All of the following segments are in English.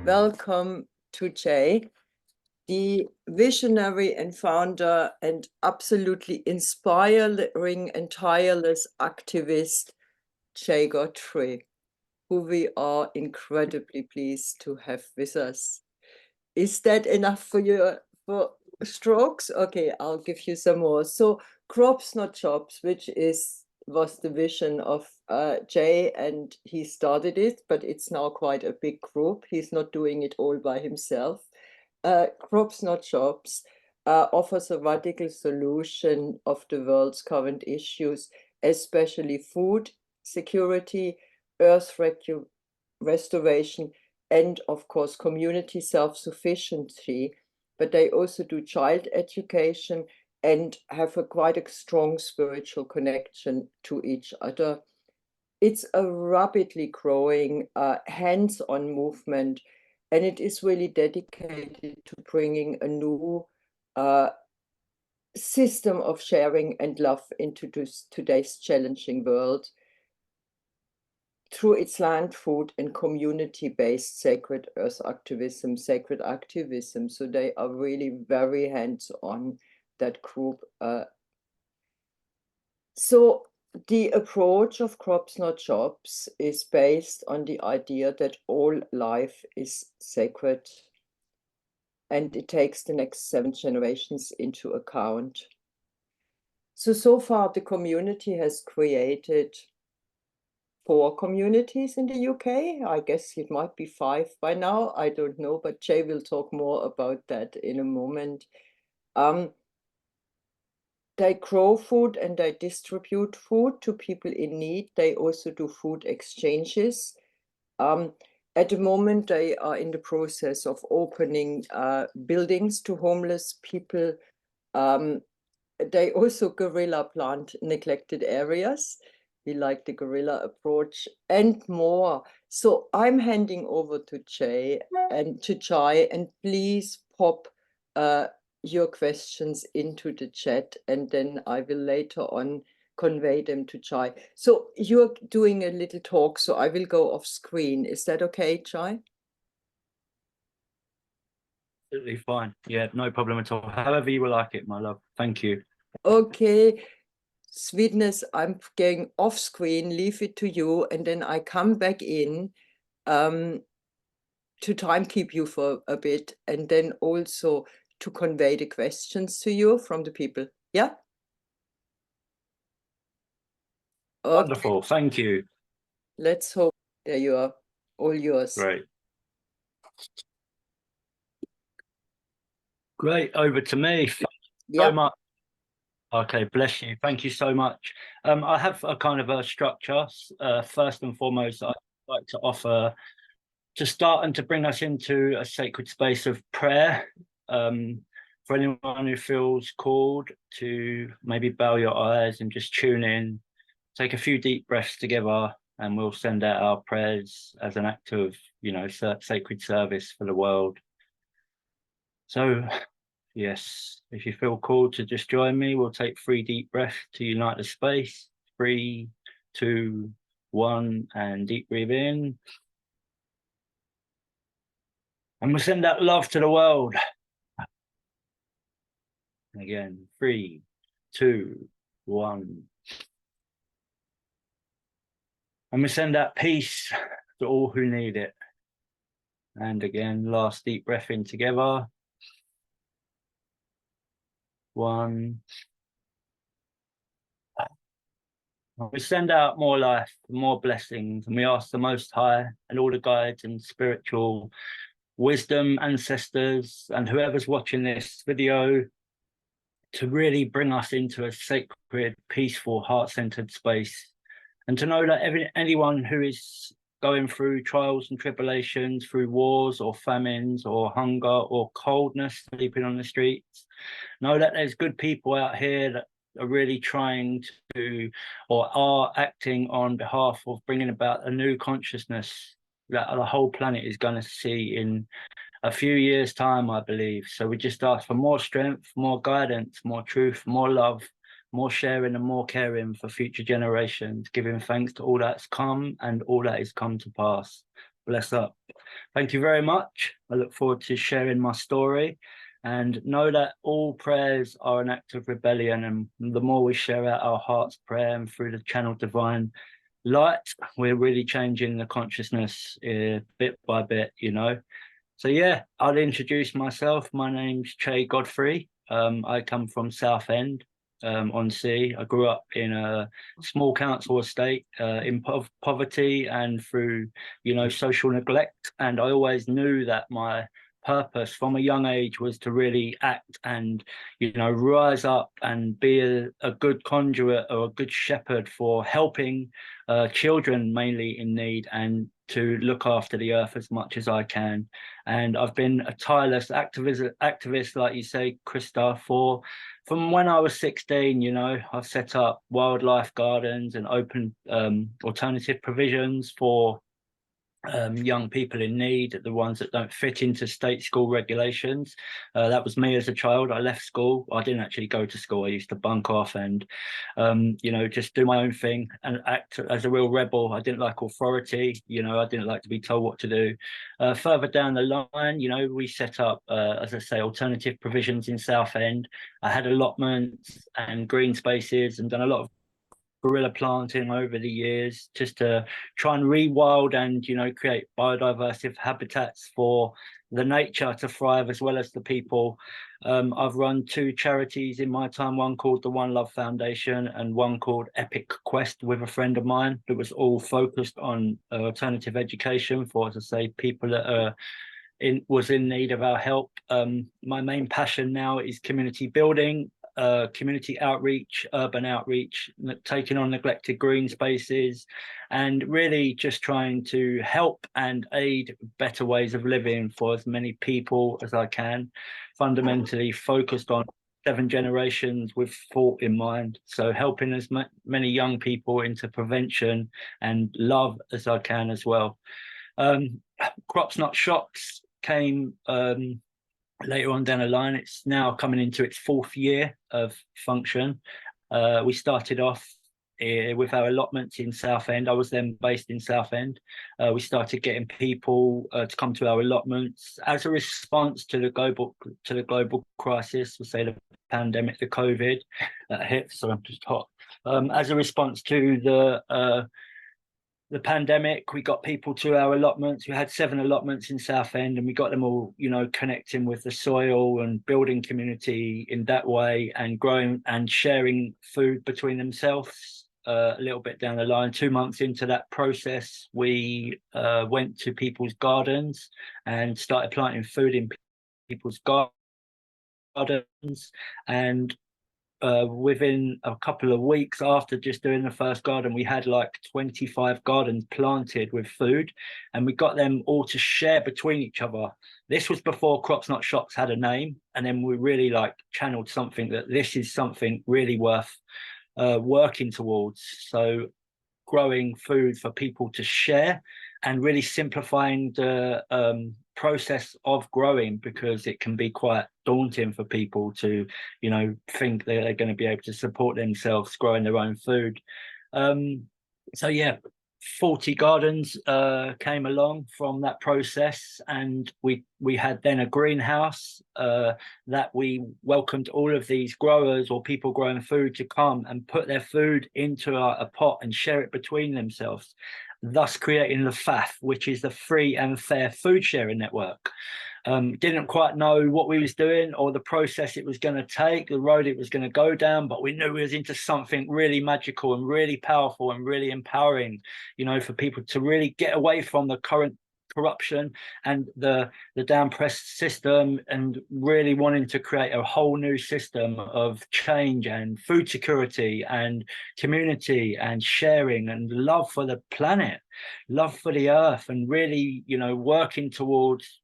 welcome to Chay, the visionary and founder and absolutely inspiring and tireless activist Chay Godfree, who we are incredibly pleased to have with us. Is that enough for your strokes? Okay, I'll give you some more. So crops, not jobs, which was the vision of Chay, and he started it, but it's now quite a big group. He's not doing it all by himself. Crops, not jobs offers a radical solution of the world's current issues, especially food security, earth restoration, and of course community self-sufficiency. But they also do child education and have quite a strong spiritual connection to each other. It's a rapidly growing hands-on movement, and it is really dedicated to bringing a new system of sharing and love into today's challenging world through its land, food, and community-based sacred earth activism, sacred activism. So they are really very hands-on, that group. So the approach of Crops Not Jobs is based on the idea that all life is sacred, and it takes the next 7 generations into account. So far the community has created 4 communities in the UK. I guess it might be 5 by now. I don't know, but Chay will talk more about that in a moment. They grow food and they distribute food to people in need. They also do food exchanges. At the moment, they are in the process of opening buildings to homeless people. They also guerrilla plant neglected areas. We like the guerrilla approach and more. So I'm handing over to Chay and please pop your questions into the chat, and then I will later on convey them to Chay. So you're doing a little talk, so I will go off screen. Is that okay, Chay? Absolutely fine. Yeah, no problem at all. However you will like it, my love. Thank you. Okay. Sweetness, I'm going off screen, leave it to you, and then I come back in to time keep you for a bit, and then also to convey the questions to you from the people. Yeah? Okay. Wonderful. Thank you. Let's hope. There you are. All yours. Great. Great. Over to me. Thank you so much. Okay, bless you. Thank you so much. I have a kind of a structure. First and foremost, I'd like to offer to start and to bring us into a sacred space of prayer. For anyone who feels called to maybe bow your eyes and just tune in, take a few deep breaths together, and we'll send out our prayers as an act of, sacred service for the world. So, yes, if you feel called to just join me, we'll take 3 deep breaths to unite the space. 3, 2, 1, and deep breathe in. And we'll send out love to the world. Again, 3, 2, 1. And we send out peace to all who need it. And again, last deep breath in together. 1. We send out more life, more blessings, and we ask the Most High and all the guides and spiritual wisdom, ancestors, and whoever's watching this video to really bring us into a sacred, peaceful, heart-centered space. And to know that anyone who is going through trials and tribulations, through wars or famines or hunger or coldness, sleeping on the streets, know that there's good people out here that are really trying to, or are acting on behalf of bringing about a new consciousness that the whole planet is going to see in a few years' time, I believe. So we just ask for more strength, more guidance, more truth, more love, more sharing and more caring for future generations, giving thanks to all that's come and all that is come to pass. bless up. Thank you very much. I look forward to sharing my story, and know that all prayers are an act of rebellion, and the more we share out our heart's prayer and through the channel divine light, we're really changing the consciousness bit by bit, you know. So yeah, I'll introduce myself. My name's Chay Godfree. I come from Southend on Sea. I grew up in a small council estate in poverty and through, you know, social neglect. And I always knew that my purpose from a young age was to really act and, you know, rise up and be a good conduit or a good shepherd for helping children mainly in need, and to look after the earth as much as I can. And I've been a tireless activist, like you say, Krista, from when I was 16. You know, I've set up wildlife gardens and open alternative provisions for young people in need, the ones that don't fit into state school regulations. That was me as a child. I left school. I didn't actually go to school. I used to bunk off and, you know, just do my own thing and act as a real rebel. I didn't like authority. You know, I didn't like to be told what to do. Further down the line, you know, we set up, as I say, alternative provisions in Southend. I had allotments and green spaces and done a lot of guerrilla planting over the years, just to try and rewild and, you know, create biodiversity habitats for the nature to thrive as well as the people. I've run 2 charities in my time, one called the One Love Foundation and one called Epic Quest with a friend of mine, that was all focused on alternative education for, as I say, people that are was in need of our help. My main passion now is community building, community outreach, urban outreach, taking on neglected green spaces, and really just trying to help and aid better ways of living for as many people as I can, fundamentally focused on 7 generations with thought in mind. So helping as many young people into prevention and love as I can as well. Crops Not Shops came later on down the line. It's now coming into its 4th year of function. We started off with our allotments in Southend. I was then based in Southend. We started getting people to come to our allotments as a response to the global crisis. We'll say the pandemic, the COVID that hit. So I'm just hot. As a response to the pandemic, we got people to our allotments. We had 7 allotments in Southend, and we got them all, you know, connecting with the soil and building community in that way, and growing and sharing food between themselves. A little bit down the line, 2 months into that process, we went to people's gardens and started planting food in people's gardens. And within a couple of weeks after just doing the first garden, we had like 25 gardens planted with food, and we got them all to share between each other. This was before Crops Not Shops had a name, and then we really like channeled something that this is something really worth working towards. So growing food for people to share and really simplifying the process of growing, because it can be quite daunting for people to, you know, think that they're going to be able to support themselves growing their own food. So yeah, 40 gardens came along from that process, and we had then a greenhouse that we welcomed all of these growers or people growing food to come and put their food into a pot and share it between themselves, thus creating the FAF, which is the Free and Fair Food Sharing Network. Didn't quite know what we was doing or the process it was going to take, the road it was going to go down, but we knew we was into something really magical and really powerful and really empowering, you know, for people to really get away from the current corruption and the down pressed system, and really wanting to create a whole new system of change and food security and community and sharing and love for the planet, love for the earth, and really, you know, working towards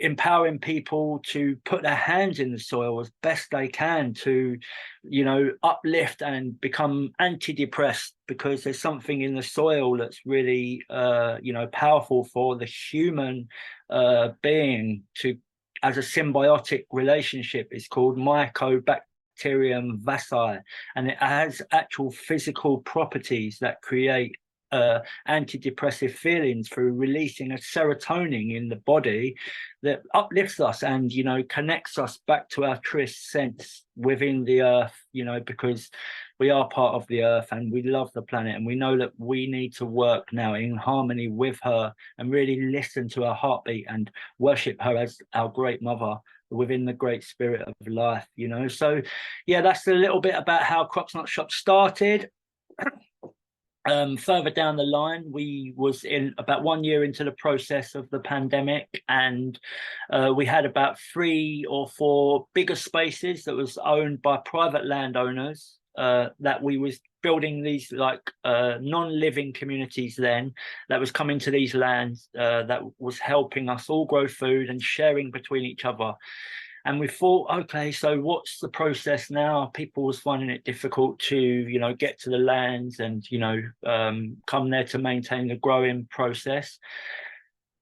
empowering people to put their hands in the soil as best they can to, you know, uplift and become anti-depressed, because there's something in the soil that's really, you know, powerful for the human being to, as a symbiotic relationship. It's called Mycobacterium vacci, and it has actual physical properties that create antidepressive feelings through releasing a serotonin in the body that uplifts us and, you know, connects us back to our truest sense within the earth, you know, because we are part of the earth and we love the planet, and we know that we need to work now in harmony with her and really listen to her heartbeat and worship her as our great mother within the great spirit of life, you know. So yeah, that's a little bit about how Crops Not Shop started. Further down the line, we was in about 1 year into the process of the pandemic, and we had about 3 or 4 bigger spaces that was owned by private landowners, that we was building these like non-living communities then that was coming to these lands, that was helping us all grow food and sharing between each other. And we thought, okay, so what's the process now? People was finding it difficult to, you know, get to the lands and, you know, come there to maintain the growing process.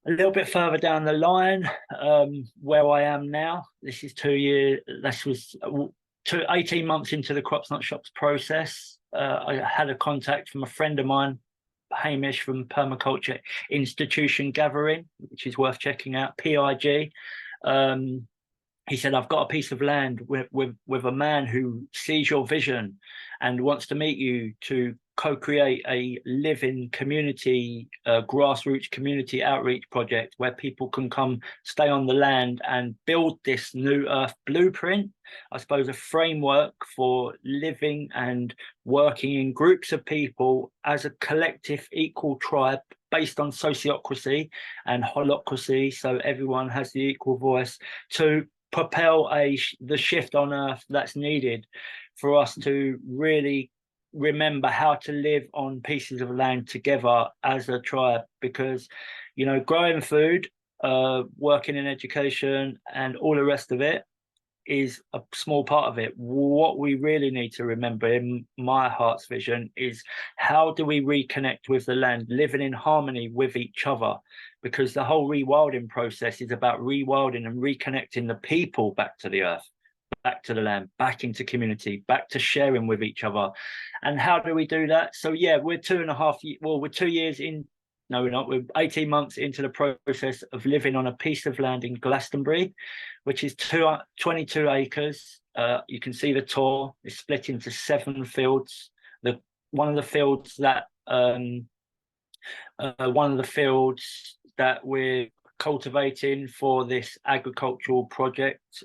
A little bit further down the line, where I am now, this is 2 years, this was 18 months into the Crops Not Shops process. I had a contact from a friend of mine, Hamish from Permaculture Institution Gathering, which is worth checking out, PIG. He said, I've got a piece of land with a man who sees your vision and wants to meet you to co-create a living community, grassroots community outreach project where people can come stay on the land and build this new earth blueprint, I suppose a framework for living and working in groups of people as a collective equal tribe based on sociocracy and holocracy, so everyone has the equal voice to propel the shift on earth that's needed for us to really remember how to live on pieces of land together as a tribe. Because, you know, growing food, working in education and all the rest of it is a small part of it. What we really need to remember in my heart's vision is, how do we reconnect with the land, living in harmony with each other? Because the whole rewilding process is about rewilding and reconnecting the people back to the earth, back to the land, back into community, back to sharing with each other. And how do we do that? So yeah, we're 2 years in. No, we're not. We're 18 months into the process of living on a piece of land in Glastonbury, which is 22 acres. You can see the tour is split into 7 fields. One of the fields that we're cultivating for this agricultural project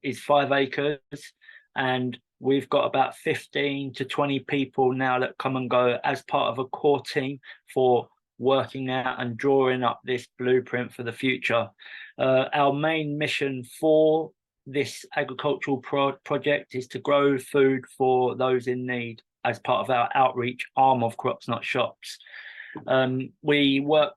is 5 acres, and we've got about 15 to 20 people now that come and go as part of a core team for working out and drawing up this blueprint for the future. Our main mission for this agricultural project is to grow food for those in need as part of our outreach arm of Crops Not Shops. We work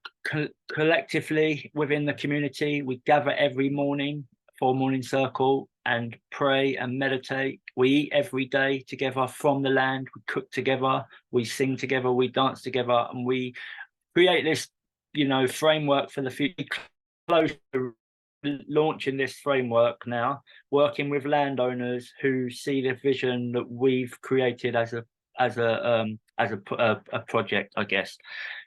collectively within the community. We gather every morning for morning circle and pray and meditate. We eat every day together from the land. We cook together, we sing together, we dance together, and we create this, you know, framework for the future. Close to launching this framework now, working with landowners who see the vision that we've created as a project, I guess.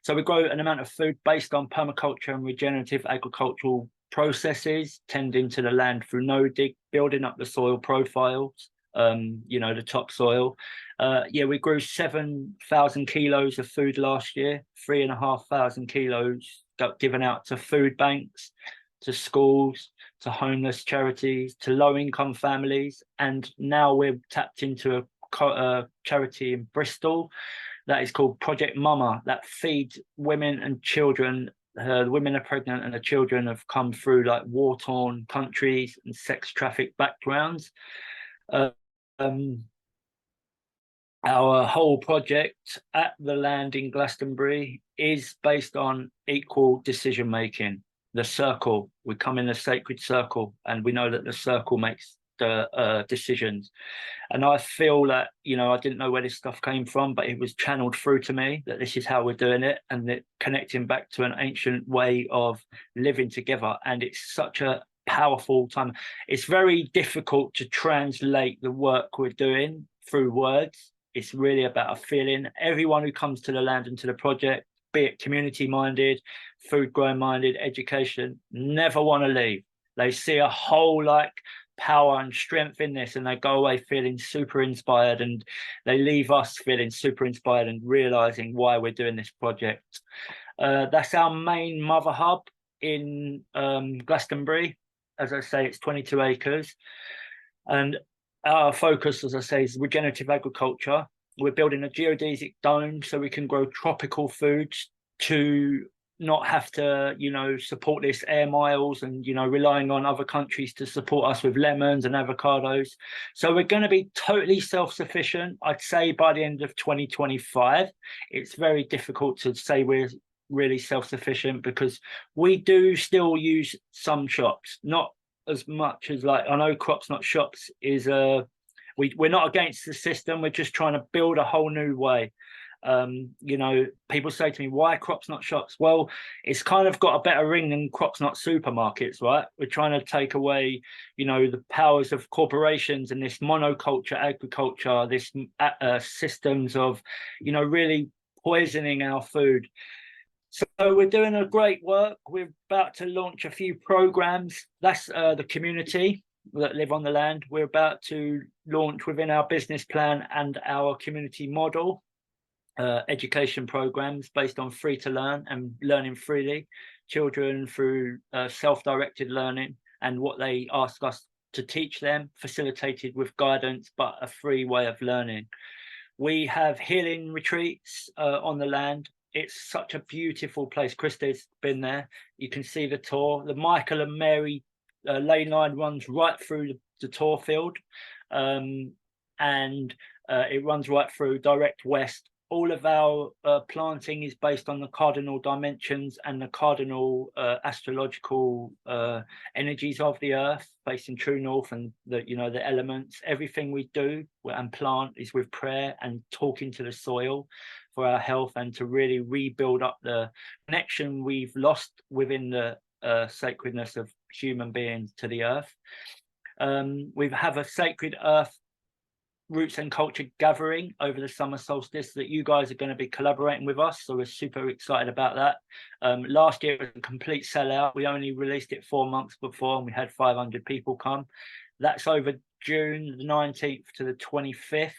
So we grow an amount of food based on permaculture and regenerative agricultural processes, tending to the land through no-dig, building up the soil profiles, you know, the topsoil. Yeah, we grew 7,000 kilos of food last year, 3,500 kilos got given out to food banks, to schools, to homeless charities, to low-income families, and now we're tapped into a charity in Bristol that is called Project Mama, that feeds women and children. The women are pregnant and the children have come through like war-torn countries and sex-trafficked backgrounds. Our whole project at the land in Glastonbury is based on equal decision making. The circle, we come in a sacred circle, and we know that the circle makes the decisions. And I feel that, you know, I didn't know where this stuff came from, but it was channeled through to me that this is how we're doing it, and it connecting back to an ancient way of living together. And it's such a powerful time. It's very difficult to translate the work we're doing through words. It's really about a feeling. Everyone who comes to the land and to the project, be it community minded, food growing minded, education, never want to leave. They see a whole like power and strength in this, and they go away feeling super inspired, and they leave us feeling super inspired and realizing why we're doing this project. That's our main mother hub in Glastonbury. As I say, it's 22 acres, and our focus, as I say, is regenerative agriculture. We're building a geodesic dome so we can grow tropical foods to not have to, you know, support this air miles and, you know, relying on other countries to support us with lemons and avocados. So we're going to be totally self-sufficient, I'd say, by the end of 2025. It's very difficult to say we're really self-sufficient because we do still use some shops, not as much as, like, I know Crops Not Shops is we're not against the system, we're just trying to build a whole new way. You know, people say to me, why Crops Not Shops? Well, it's kind of got a better ring than Crops Not Supermarkets, right? We're trying to take away, you know, the powers of corporations and this monoculture agriculture, this systems of, you know, really poisoning our food. So we're doing a great work. We're about to launch a few programs. That's the community that live on the land. We're about to launch within our business plan and our community model education programs based on free to learn and learning freely, children through self-directed learning and what they ask us to teach them, facilitated with guidance, but a free way of learning. We have healing retreats on the land. It's such a beautiful place. Christy's been there. You can see the tour. The Michael and Mary lane line runs right through the tour field, and it runs right through direct west. All of our planting is based on the cardinal dimensions and the cardinal astrological energies of the earth, facing true north, and the, you know, the elements. Everything we do and plant is with prayer and talking to the soil for our health and to really rebuild up the connection we've lost within the sacredness of human beings to the earth. We have a sacred earth roots and culture gathering over the summer solstice that you guys are going to be collaborating with us, so we're super excited about that. Last year it was a complete sellout. We only released it 4 months before and we had 500 people come. That's over June the 19th to the 25th.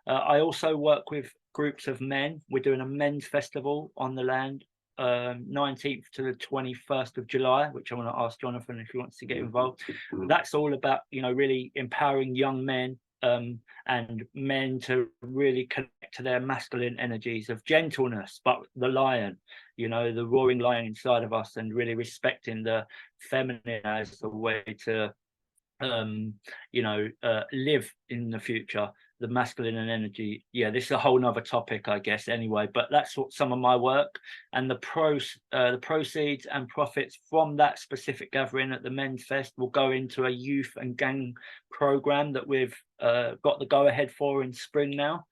I also work with groups of men. We're doing a men's festival on the land, 19th to the 21st of July, which I want to ask Jonathan if he wants to get involved. That's all about, you know, really empowering young men and men to really connect to their masculine energies of gentleness, but the lion, you know, the roaring lion inside of us, and really respecting the feminine as a way to you know, live in the future, the masculine and energy. Yeah, this is a whole nother topic, I guess, anyway, but that's what some of my work, and the proceeds and profits from that specific gathering at the Men's Fest will go into a youth and gang program that we've got the go ahead for in spring now.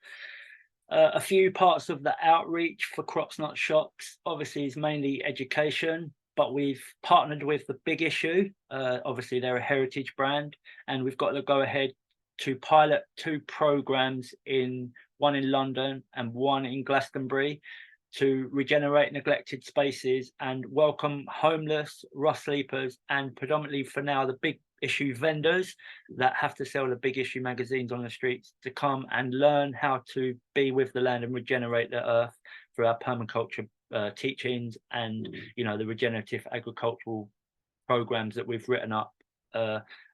A few parts of the outreach for Crops Not Shops obviously is mainly education, but we've partnered with the Big Issue. Obviously they're a heritage brand, and we've got to go ahead to pilot 2 programs, one in London and one in Glastonbury, to regenerate neglected spaces and welcome homeless, rough sleepers, and predominantly for now the Big Issue vendors that have to sell the Big Issue magazines on the streets to come and learn how to be with the land and regenerate the earth through our permaculture teachings and, you know, the regenerative agricultural programs that we've written up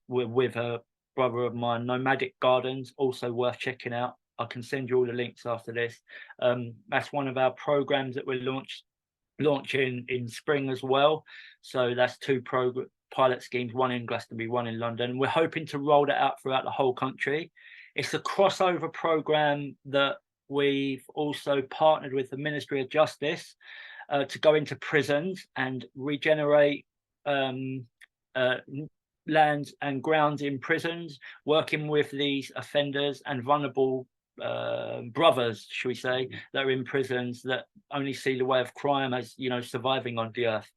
with a brother of mine, Nomadic Gardens, also worth checking out. I can send you all the links after this. That's one of our programs that we're launching in spring as well. So that's 2 pilot schemes, one in Glastonbury, one in London. We're hoping to roll that out throughout the whole country. It's a crossover program that we've also partnered with the Ministry of Justice to go into prisons and regenerate lands and grounds in prisons, working with these offenders and vulnerable brothers, should we say, that are in prisons that only see the way of crime as, you know, surviving on the earth.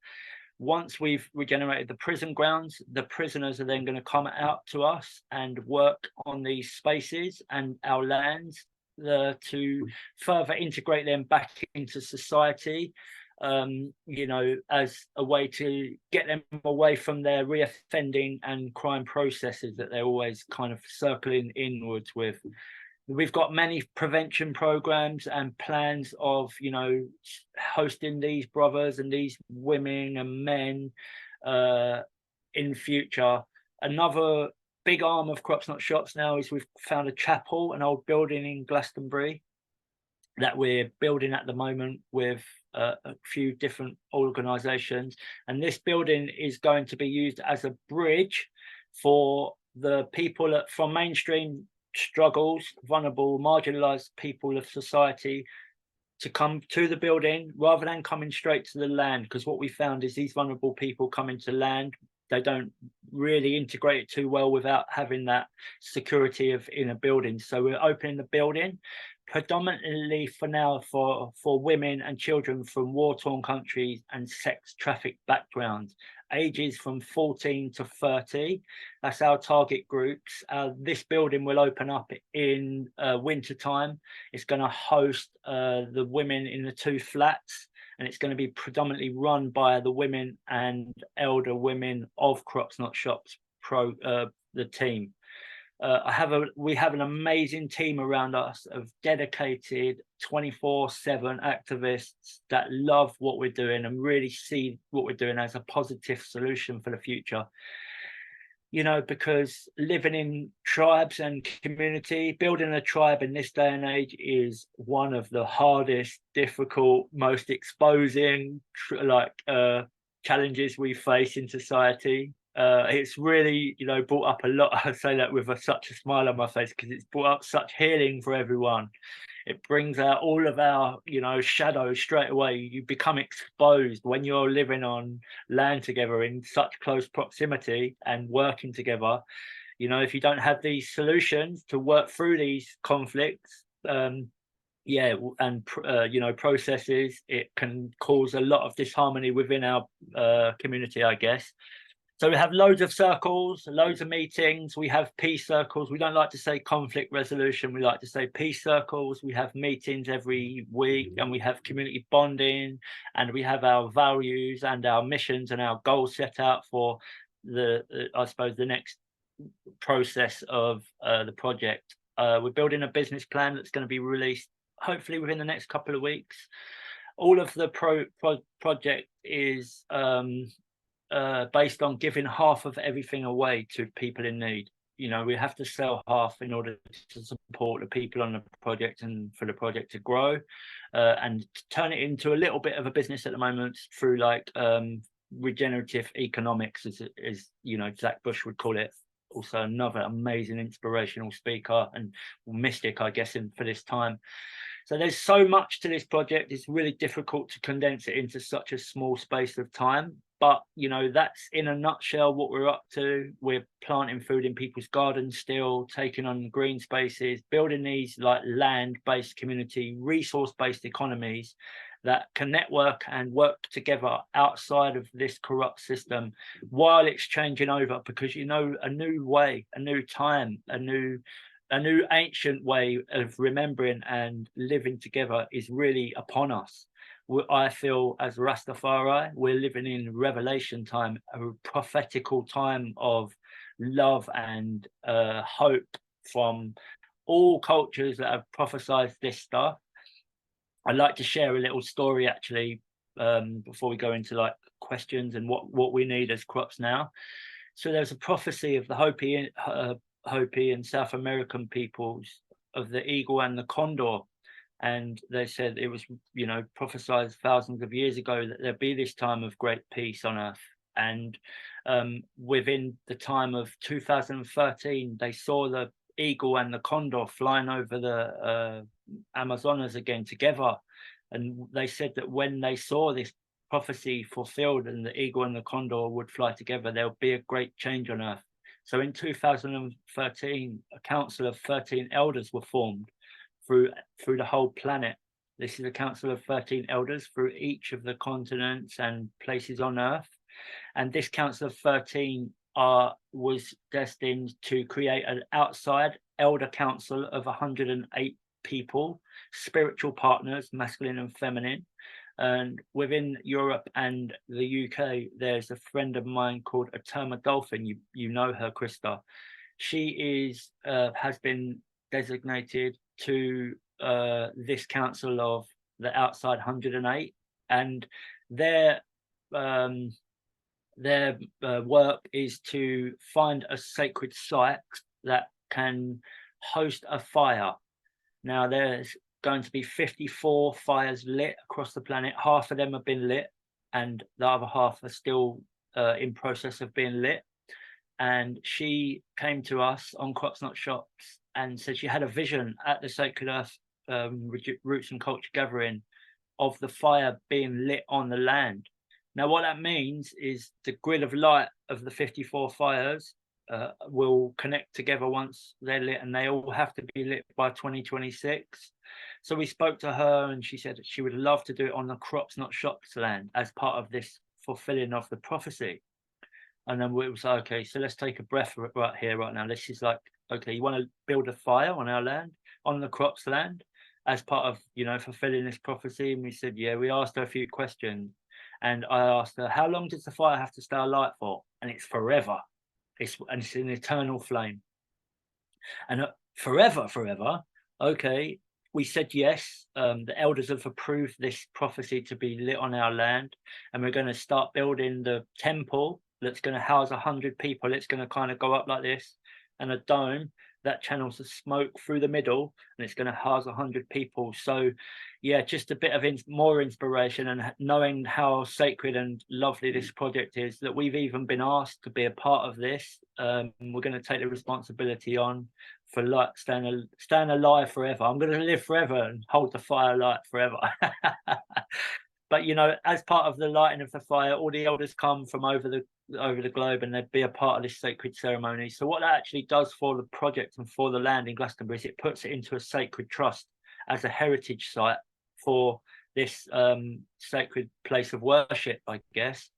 Once we've regenerated the prison grounds, the prisoners are then going to come out to us and work on these spaces and our lands to further integrate them back into society, you know, as a way to get them away from their reoffending and crime processes that they're always kind of circling inwards with. We've got many prevention programs and plans of, you know, hosting these brothers and these women and men in future. Another big arm of Crops Not Shops now is we've found a chapel, an old building in Glastonbury that we're building at the moment with a few different organizations, and this building is going to be used as a bridge for the people from mainstream struggles, vulnerable, marginalized people of society to come to the building rather than coming straight to the land, because what we found is these vulnerable people coming to land, they don't really integrate it too well without having that security of in a building. So we're opening the building predominantly for now for women and children from war-torn countries and sex trafficked backgrounds, ages from 14 to 30. That's our target groups. This building will open up in winter time. It's going to host the women in the 2 flats, and it's going to be predominantly run by the women and elder women of Crops Not Shops the team. We have an amazing team around us of dedicated 24/7 activists that love what we're doing and really see what we're doing as a positive solution for the future. You know, because living in tribes and community, building a tribe in this day and age is one of the hardest, difficult, most exposing challenges we face in society. It's really, you know, brought up a lot. I say that with such a smile on my face because it's brought up such healing for everyone. It brings out all of our, you know, shadows straight away. You become exposed when you're living on land together in such close proximity and working together. You know, if you don't have these solutions to work through these conflicts, you know, processes, it can cause a lot of disharmony within our community, I guess. So we have loads of circles, loads of meetings. We have peace circles. We don't like to say conflict resolution. We like to say peace circles. We have meetings every week, and we have community bonding, and we have our values and our missions and our goals set out for I suppose, the next process of the project. We're building a business plan that's going to be released hopefully within the next couple of weeks. All of the project is based on giving half of everything away to people in need. You know, we have to sell half in order to support the people on the project and for the project to grow, and to turn it into a little bit of a business at the moment through like regenerative economics, as you know, Zach Bush would call it. Also another amazing inspirational speaker and mystic, I guess, for this time. So there's so much to this project. It's really difficult to condense it into such a small space of time. But, you know, that's in a nutshell what we're up to. We're planting food in people's gardens still, taking on green spaces, building these like land-based community, resource-based economies that can network and work together outside of this corrupt system while it's changing over. Because, you know, a new way, a new time, a new ancient way of remembering and living together is really upon us. I feel as Rastafari, we're living in revelation time, a prophetical time of love and hope from all cultures that have prophesied this stuff. I'd like to share a little story actually before we go into like questions and what we need as crops now. So there's a prophecy of the Hopi and South American peoples of the eagle and the condor. And they said it was, you know, prophesied thousands of years ago that there'd be this time of great peace on earth. And within the time of 2013, they saw the eagle and the condor flying over the Amazonas again together. And they said that when they saw this prophecy fulfilled and the eagle and the condor would fly together, there'll be a great change on earth. So in 2013, a council of 13 elders were formed through the whole planet. This is a council of 13 elders through each of the continents and places on earth. And this council of 13 was destined to create an outside elder council of 108 people, spiritual partners, masculine and feminine. And within Europe and the UK, there's a friend of mine called Aterma Dolphin. You know her, Krista. She is has been designated to this council of the Outside 108, and their work is to find a sacred site that can host a fire. Now there's going to be 54 fires lit across the planet. Half of them have been lit and the other half are still in process of being lit. And she came to us on Crops Not Shops and said she had a vision at the Sacred Earth Roots and Culture Gathering of the fire being lit on the land. Now what that means is the grid of light of the 54 fires will connect together once they're lit, and they all have to be lit by 2026. So we spoke to her and she said that she would love to do it on the Crops Not Shops land as part of this fulfilling of the prophecy. And then we was like, okay, so let's take a breath right here, right now. This is like, okay, you want to build a fire on our land, on the crops land, as part of, you know, fulfilling this prophecy? And we said, yeah. We asked her a few questions, and I asked her, how long does the fire have to stay alight for? And it's forever. It's an eternal flame. And forever. Okay, we said yes. The elders have approved this prophecy to be lit on our land, and we're going to start building the temple that's going to house 100 people. It's going to kind of go up like this, and a dome that channels the smoke through the middle, and it's going to house 100 people. So yeah, just a bit of more inspiration, and knowing how sacred and lovely this project is, that we've even been asked to be a part of this. We're going to take the responsibility on for staying alive forever. I'm going to live forever and hold the fire light forever. But you know, as part of the lighting of the fire, all the elders come from over the globe, and they'd be a part of this sacred ceremony. So what that actually does for the project and for the land in Glastonbury is it puts it into a sacred trust as a heritage site for this sacred place of worship, I guess.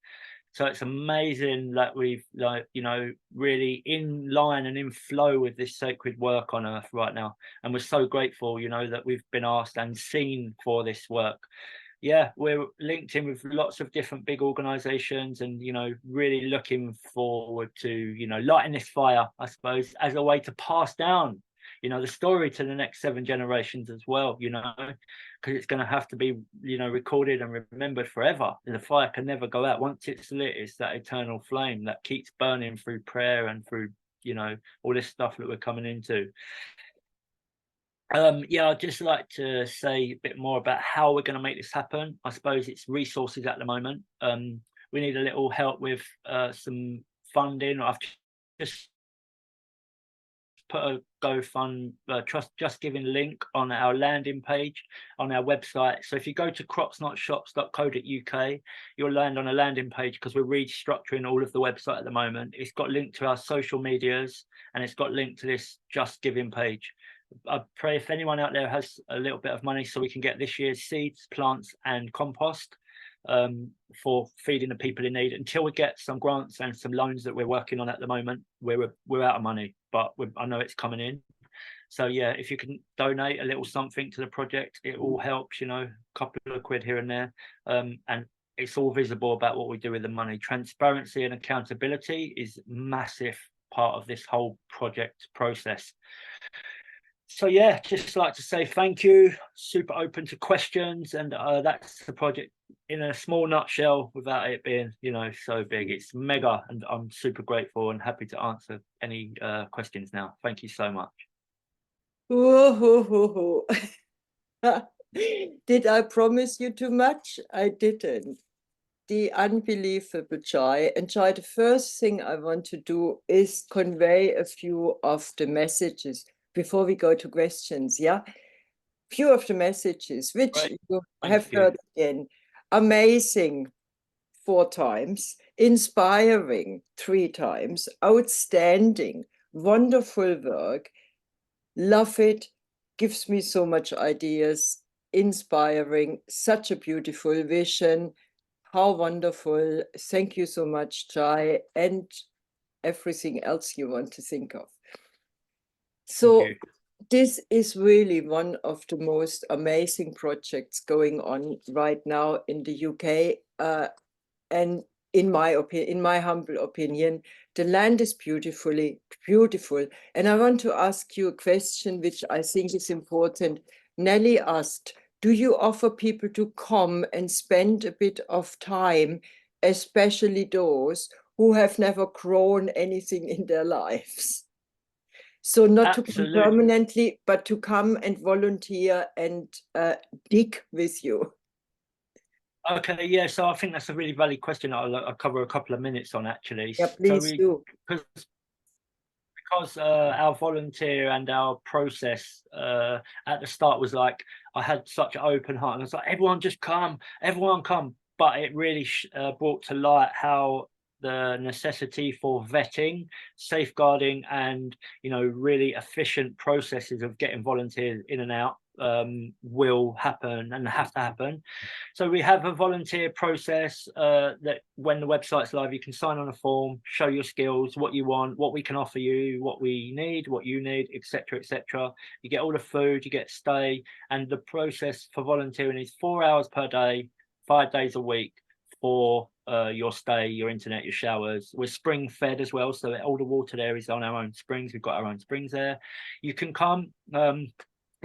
So it's amazing that we've, like, you know, really in line and in flow with this sacred work on earth right now. And we're so grateful, you know, that we've been asked and seen for this work. Yeah, we're linked in with lots of different big organizations, and, you know, really looking forward to, you know, lighting this fire, I suppose, as a way to pass down, you know, the story to the next 7 generations as well, you know, because it's going to have to be, you know, recorded and remembered forever. And the fire can never go out. Once it's lit, it's that eternal flame that keeps burning through prayer and through, you know, all this stuff that we're coming into. Yeah, I'd just like to say a bit more about how we're going to make this happen. I suppose it's resources at the moment. We need a little help with some funding. I've just put a GoFund Just Giving link on our landing page on our website. So if you go to cropsnotshops.co.uk, you'll land on a landing page, because we're restructuring all of the website at the moment. It's got linked to our social medias, and it's got linked to this Just Giving page. I pray if anyone out there has a little bit of money so we can get this year's seeds, plants and compost for feeding the people in need. Until we get some grants and some loans that we're working on at the moment, we're out of money, but I know it's coming in. So yeah, if you can donate a little something to the project, it all helps, you know, a couple of quid here and there. And it's all visible about what we do with the money. Transparency and accountability is a massive part of this whole project process. So yeah, just like to say thank you, super open to questions, and that's the project in a small nutshell, without it being, you know, so big. It's mega, and I'm super grateful and happy to answer any questions now. Thank you so much. Did I promise you too much? I didn't. The unbelievable, Chay. And Chay, the first thing I want to do is convey a few of the messages before we go to questions. Yeah, few of the messages which you have heard again. Amazing 4 times, inspiring 3 times, outstanding, wonderful work, love it, gives me so much ideas, inspiring, such a beautiful vision. How wonderful. Thank you so much, Chay, and everything else you want to think of. So this is really one of the most amazing projects going on right now in the UK. And in my humble opinion, the land is beautiful. And I want to ask you a question, which I think is important. Nelly asked, do you offer people to come and spend a bit of time, especially those who have never grown anything in their lives? So not to come Absolutely. permanently, but to come and volunteer and dig with you. Okay, yeah, so I think that's a really valid question. I'll cover a couple of minutes on, actually. Yeah, please do. Because our volunteer and our process at the start was like, I had such an open heart, and I was like, everyone come. But it really brought to light how the necessity for vetting, safeguarding, and really efficient processes of getting volunteers in and out will happen and have to happen. So we have a volunteer process that when the website's live, you can sign on a form, show your skills, what you want, what we can offer you, what we need, what you need, etc., etc. You get all the food, you get stay, and the process for volunteering is 4 hours per day, 5 days a week for your stay, your internet, your showers. We're spring fed as well, so all the water there is on our own springs. We've got our own springs there. You can come.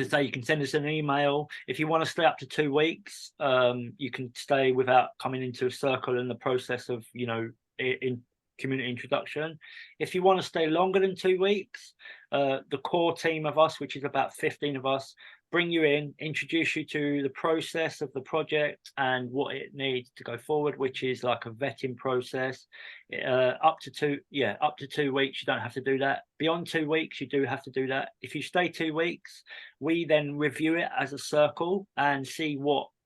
Say you can send us an email if you want to stay up to 2 weeks. You can stay without coming into a circle in the process of in community introduction. If you want to stay longer than 2 weeks, the core team of us, which is about 15 of us, bring you in, introduce you to the process of the project and what it needs to go forward, which is like a vetting process. Up to 2 weeks, you don't have to do that. Beyond 2 weeks, you do have to do that. If you stay 2 weeks, we then review it as a circle and see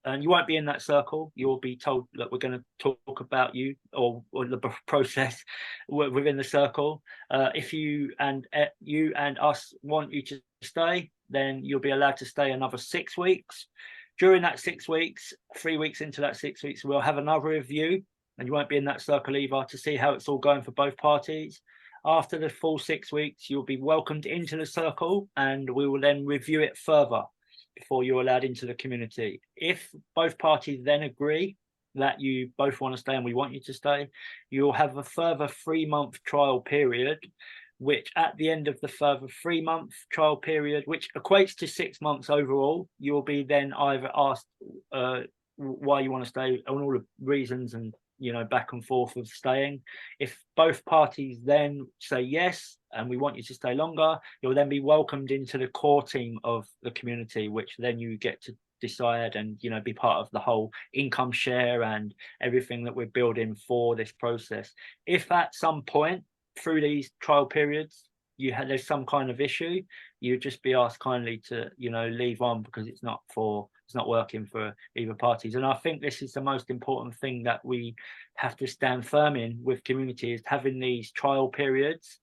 and you won't be in that circle. You'll be told that we're going to talk about you or the process within the circle. If you and us want you to stay, then you'll be allowed to stay another 6 weeks. During that 6 weeks, 3 weeks into that 6 weeks, we'll have another review, and you won't be in that circle either, to see how it's all going for both parties. After the full 6 weeks, you'll be welcomed into the circle, and we will then review it further before you're allowed into the community. If both parties then agree that you both want to stay and we want you to stay, you'll have a further 3-month trial period, which at the end of the further 3-month trial period, which equates to 6 months overall, you'll be then either asked why you want to stay, on all the reasons, and back and forth of staying. If both parties then say yes and we want you to stay longer, you'll then be welcomed into the core team of the community, which then you get to decide and be part of the whole income share and everything that we're building for this process. If at some point through these trial periods there's some kind of issue, you'd just be asked kindly to leave on, because it's not working for either parties. And I think this is the most important thing that we have to stand firm in with community, is having these trial periods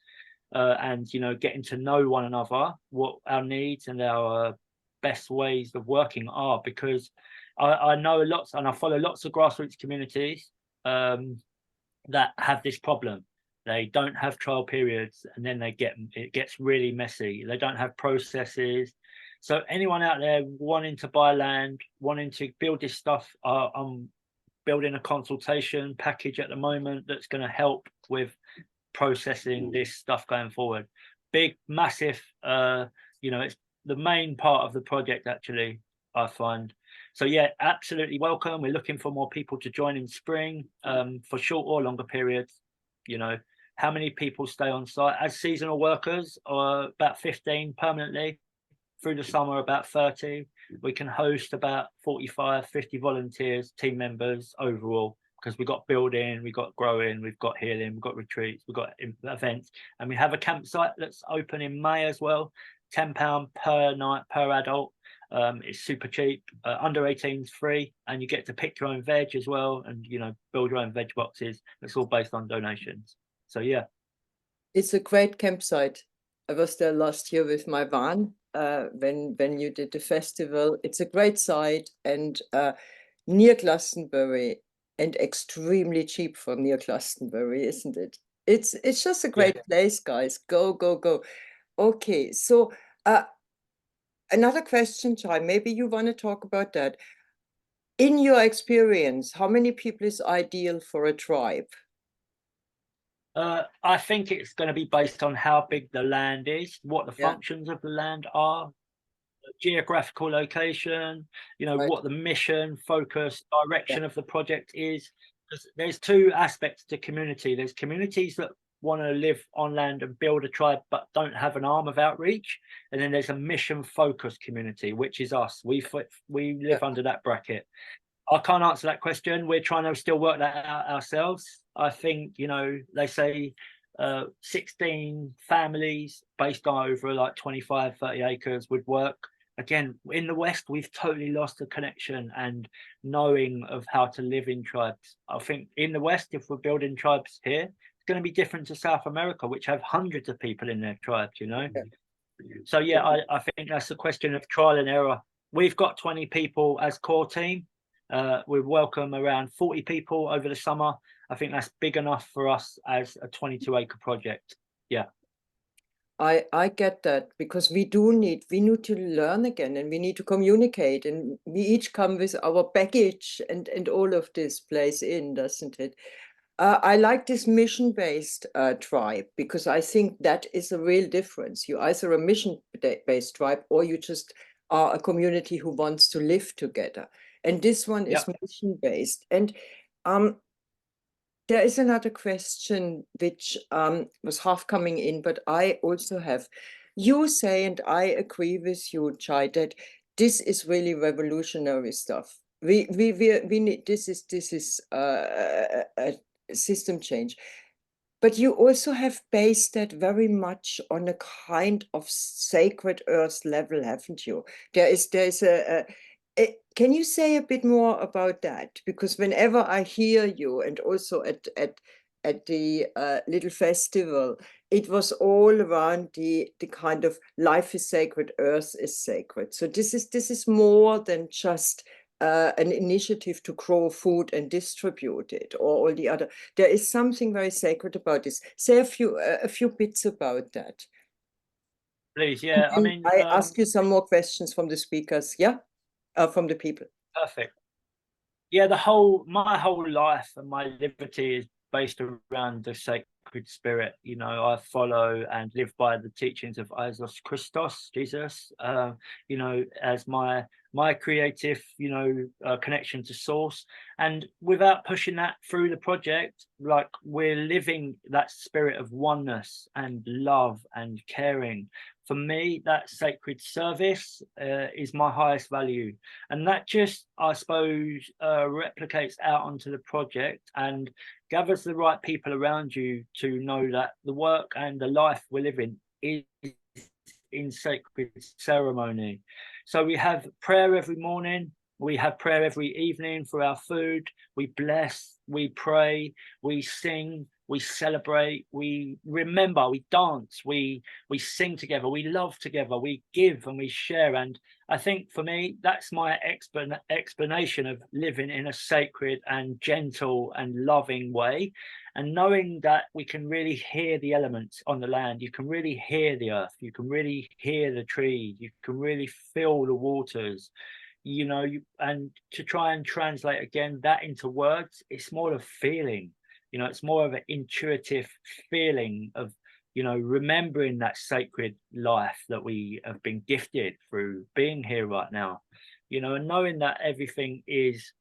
and getting to know one another, what our needs and our best ways of working are. Because I know lots, and I follow lots of grassroots communities that have this problem. They don't have trial periods, and then it gets really messy. They don't have processes. So anyone out there wanting to buy land, wanting to build this stuff, I'm building a consultation package at the moment that's going to help with processing this stuff going forward. Big, massive, it's the main part of the project, actually, I find. So yeah, absolutely welcome. We're looking for more people to join in spring for short or longer periods. How many people stay on site as seasonal workers? About 15 permanently. Through the summer, about 30. We can host about 45, 50 volunteers, team members overall, because we've got building, we've got growing, we've got healing, we've got retreats, we've got events, and we have a campsite that's open in May as well. £10 per night per adult. It's super cheap. Under 18s free, and you get to pick your own veg as well, and build your own veg boxes. It's all based on donations. So yeah, it's a great campsite. I was there last year with my van when you did the festival. It's a great site, and near Glastonbury, and extremely cheap for near Glastonbury, isn't it? It's just a great place, guys. Go. Okay, so Another question, Chay, maybe you want to talk about that. In your experience, how many people is ideal for a tribe? I think it's going to be based on how big the land is, what the Yeah, functions of the land are, geographical location, right. what the mission, focus, Yeah, direction of the project is. Because there's two aspects to community. There's communities that want to live on land and build a tribe but don't have an arm of outreach, and then there's a mission focused community, which is us. We yeah. live under that bracket. I can't answer that question. We're trying to still work that out ourselves. I think, they say 16 families based on over like 25, 30 acres would work. Again, in the West, we've totally lost the connection and knowing of how to live in tribes. I think in the West, if we're building tribes here, it's going to be different to South America, which have hundreds of people in their tribes. Yeah. So, yeah, I think that's a question of trial and error. We've got 20 people as core team. We welcome around 40 people over the summer. I think that's big enough for us as a 22-acre project. Yeah. I get that, because we need to learn again, and we need to communicate, and we each come with our baggage, and all of this plays in, doesn't it? I like this mission-based tribe, because I think that is a real difference. You either a mission-based tribe, or you just are a community who wants to live together. And this one is mission-based. And there is another question which was half coming in, but I also have. You say, and I agree with you, Chay, that this is really revolutionary stuff. We need this is a system change. But you also have based that very much on a kind of sacred earth level, haven't you? There's can you say a bit more about that? Because whenever I hear you, and also at the little festival, it was all around the kind of life is sacred, earth is sacred. So this is more than just an initiative to grow food and distribute it, or all the other. There is something very sacred about this. Say a few bits about that. Please. Yeah. I And mean, I ask you some more questions from the speakers. Yeah, from the people. perfect. Yeah, my whole life and my liberty is based around the sacred spirit. I follow and live by the teachings of Jesus Christos, Jesus, as my creative, connection to source. And without pushing that through the project, like, we're living that spirit of oneness and love and caring. For me, that sacred service is my highest value. And that just, I suppose, replicates out onto the project and gathers the right people around you to know that the work and the life we're living is in sacred ceremony. So we have prayer every morning. We have prayer every evening for our food. We bless, we pray, we sing, we celebrate, we remember, we dance, we sing together, we love together, we give and we share. And I think for me, that's my explanation of living in a sacred and gentle and loving way. And knowing that we can really hear the elements on the land, you can really hear the earth, you can really hear the trees, you can really feel the waters, and to try and translate again that into words, it's more of feeling. It's more of an intuitive feeling of, remembering that sacred life that we have been gifted through being here right now, and knowing that everything is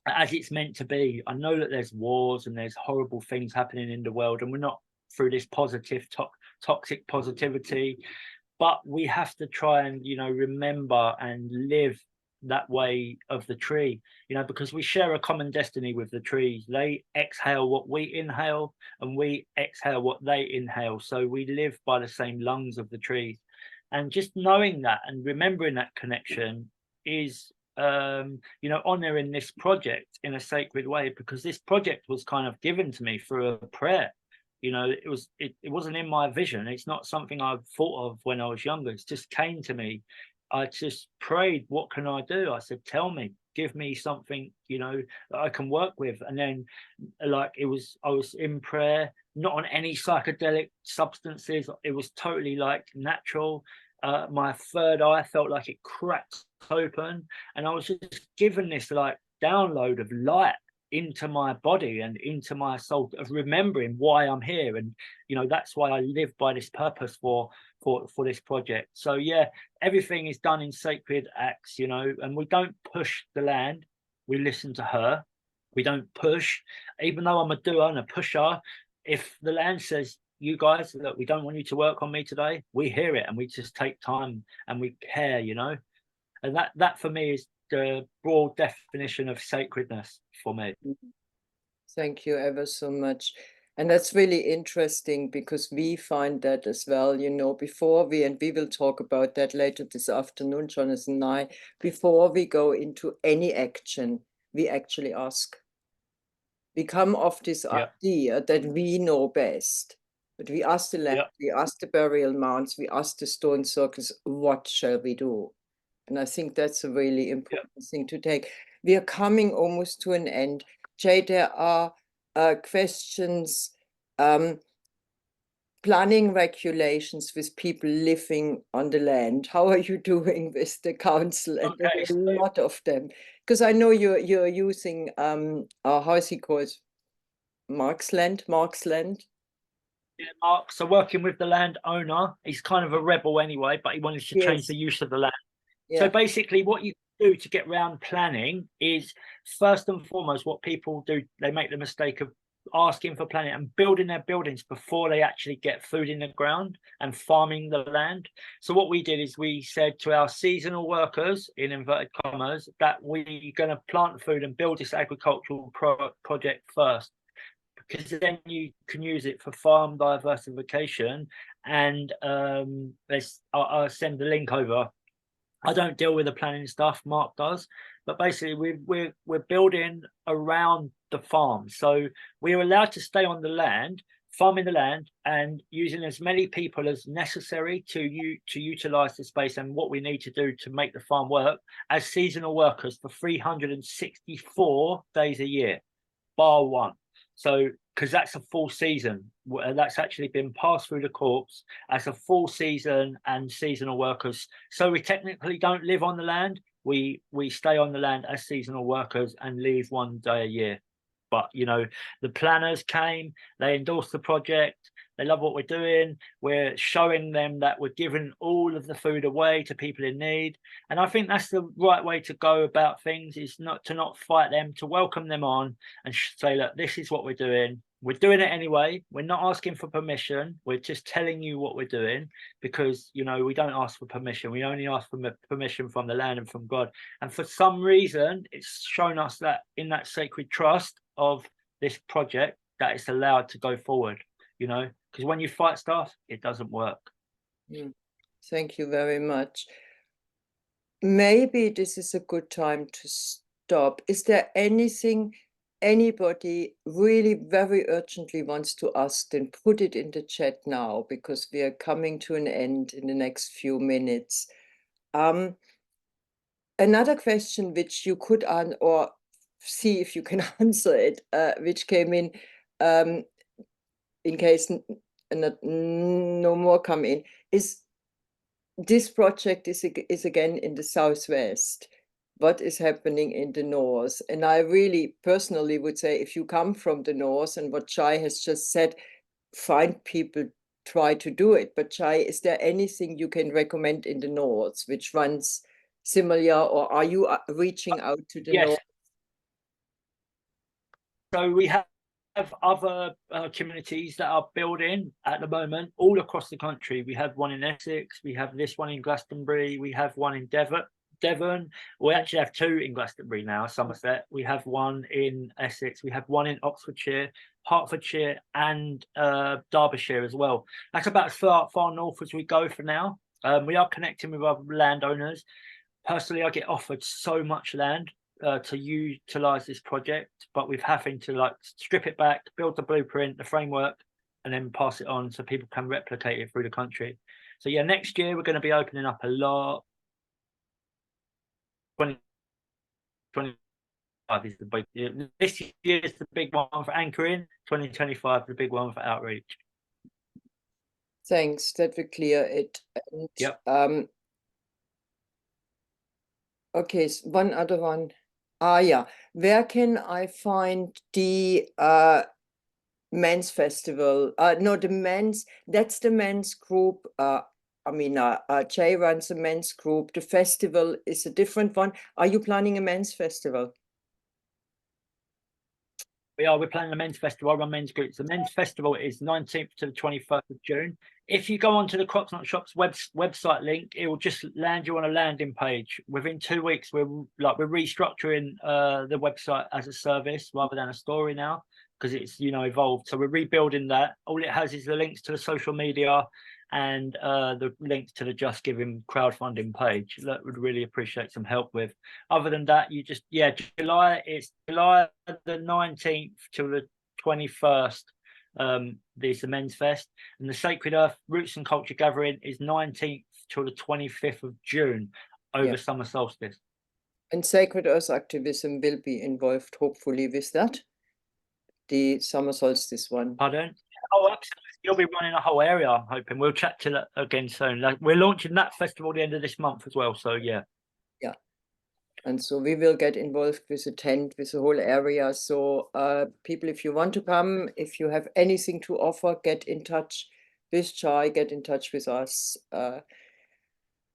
as it's meant to be. I know that there's wars and there's horrible things happening in the world, and we're not through this positive, toxic positivity, but we have to try and, remember and live that way of the tree, because we share a common destiny with the trees. They exhale what we inhale, and we exhale what they inhale. So we live by the same lungs of the trees. And just knowing that and remembering that connection is, honoring this project in a sacred way, because this project was kind of given to me through a prayer. It wasn't in my vision. It's not something I thought of when I was younger. It just came to me. I just prayed, what can I do? I said, tell me, give me something, that I can work with. And then, like, I was in prayer, not on any psychedelic substances. It was totally like natural. my third eye felt like it cracked open, and I was just given this like download of light into my body and into my soul, of remembering why I'm here. And you know, that's why I live by this purpose for this project. So yeah, everything is done in sacred acts, you know, and we don't push the land, we listen to her. We don't push, even though I'm a doer and a pusher. If the land says, you guys, look, we don't want you to work on me today, we hear it and we just take time and we care, you know. And that for me is the broad definition of sacredness for me. Thank you ever so much. And that's really interesting, because we find that as well, you know, before and we will talk about that later this afternoon, Jonathan and I, before we go into any action, we actually ask. We come off this idea that we know best, but we ask the land, we ask the burial mounds, we ask the stone circles, what shall we do? And I think that's a really important thing to take. We are coming almost to an end. Chay, there are questions, planning regulations with people living on the land. How are you doing with the council? And there are a lot of them, because I know you're using how is he called? Mark's land. Yeah, Mark. So working with the landowner, he's kind of a rebel anyway, but he wanted to change the use of the land. So basically what you do to get around planning is, first and foremost, what people do, they make the mistake of asking for planning and building their buildings before they actually get food in the ground and farming the land. So what we did is we said to our seasonal workers, in inverted commas, that we're going to plant food and build this agricultural project first, because then you can use it for farm diversification. And I'll send the link over. I don't deal with the planning stuff, Mark does, but basically we're building around the farm. So we're allowed to stay on the land, farming the land, and using as many people as necessary to utilize the space and what we need to do to make the farm work as seasonal workers for 364 days a year, bar one. So because that's a full season, that's actually been passed through the courts as a full season and seasonal workers. So we technically don't live on the land. We stay on the land as seasonal workers and leave one day a year. But you know, the planners came, they endorsed the project, they love what we're doing. We're showing them that we're giving all of the food away to people in need. And I think that's the right way to go about things, is not to fight them, to welcome them on and say, look, this is what we're doing. We're doing it anyway. We're not asking for permission. We're just telling you what we're doing, because, you know, we don't ask for permission. We only ask for permission from the land and from God. And for some reason, it's shown us that in that sacred trust of this project, that it's allowed to go forward, you know, because when you fight stuff, it doesn't work. Thank you very much. Maybe this is a good time to stop. Is there anything anybody really very urgently wants to ask? Then put it in the chat now, because we are coming to an end in the next few minutes. Another question which you could or see if you can answer it, which came in case no more come in, is this project is again in the southwest. What is happening in the north? And I really personally would say, if you come from the north, and what Chay has just said, find people, try to do it. But Chay, is there anything you can recommend in the north which runs similar, or are you reaching out to the north? So we have other communities that are building at the moment all across the country. We have one in Essex, we have this one in Glastonbury, we have one in Devon. We actually have two in Glastonbury now, Somerset. We have one in Essex, we have one in Oxfordshire, Hertfordshire, and Derbyshire as well. That's about as far north as we go for now. We are connecting with other landowners. Personally, I get offered so much land to utilize this project, but we're having to like strip it back, build the blueprint, the framework, and then pass it on so people can replicate it through the country. So yeah, next year we're going to be opening up a lot. 2025 is the big year. This year is the big one for anchoring. 2025 the big one for outreach. Thanks, that will clear it. And, Yep. okay, one other one. Yeah. Where can I find the men's festival? No, that's the men's group. Chay runs a men's group. The festival is a different one. Are you planning a men's festival? We're planning a men's festival. I run men's groups. The men's festival is 19th to the 21st of June. If you go onto the Crocs Not Shops website link, it will just land you on a landing page. Within 2 weeks, we're restructuring the website as a service rather than a story now, because it's evolved. So we're rebuilding that. All it has is the links to the social media and the links to the Just Giving crowdfunding page. That would really appreciate some help with. Other than that, it's July the 19th till the 21st. There's the Men's Fest, and the Sacred Earth Roots and Culture Gathering is 19th till the 25th of June over summer solstice. And Sacred Earth Activism will be involved, hopefully, with that. The summer solstice one. Pardon? Oh, absolutely. You'll be running a whole area, I'm hoping. We'll chat to that again soon. We're launching that festival at the end of this month as well, so yeah. Yeah. And so we will get involved with a tent, with the whole area. So people, if you want to come, if you have anything to offer, get in touch with Chay, get in touch with us.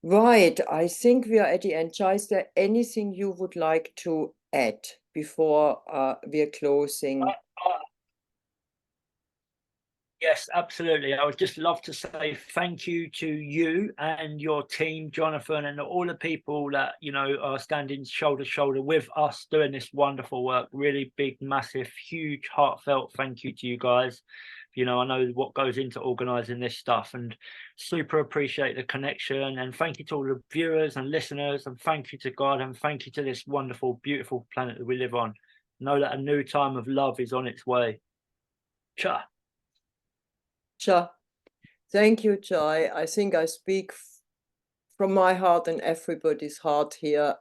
Right, I think we are at the end. Chay, is there anything you would like to add before we are closing? Yes, absolutely. I would just love to say thank you to you and your team, Jonathan, and all the people that, are standing shoulder to shoulder with us doing this wonderful work. Really big, massive, huge, heartfelt thank you to you guys. I know what goes into organizing this stuff, and super appreciate the connection. And thank you to all the viewers and listeners, and thank you to God, and thank you to this wonderful, beautiful planet that we live on. Know that a new time of love is on its way. Cha. Sure. Thank you, Chay. I think I speak from my heart and everybody's heart here.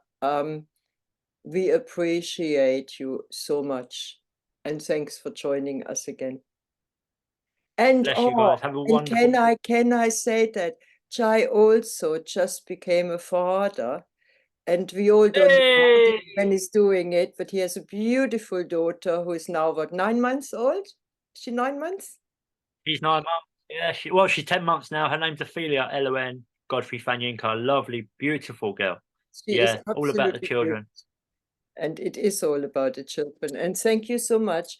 We appreciate you so much, and thanks for joining us again. And Bless you guys. Have a wonderful. Can I say that Chay also just became a father, and we all don't know when he's doing it, but he has a beautiful daughter who is now, what, 9 months old? Is she 9 months? She's 9 months. Yeah, she's 10 months now. Her name's Ophelia Elwen Godfrey Fanyinka. Lovely, beautiful girl. She is all about the children. Beautiful. And it is all about the children. And thank you so much.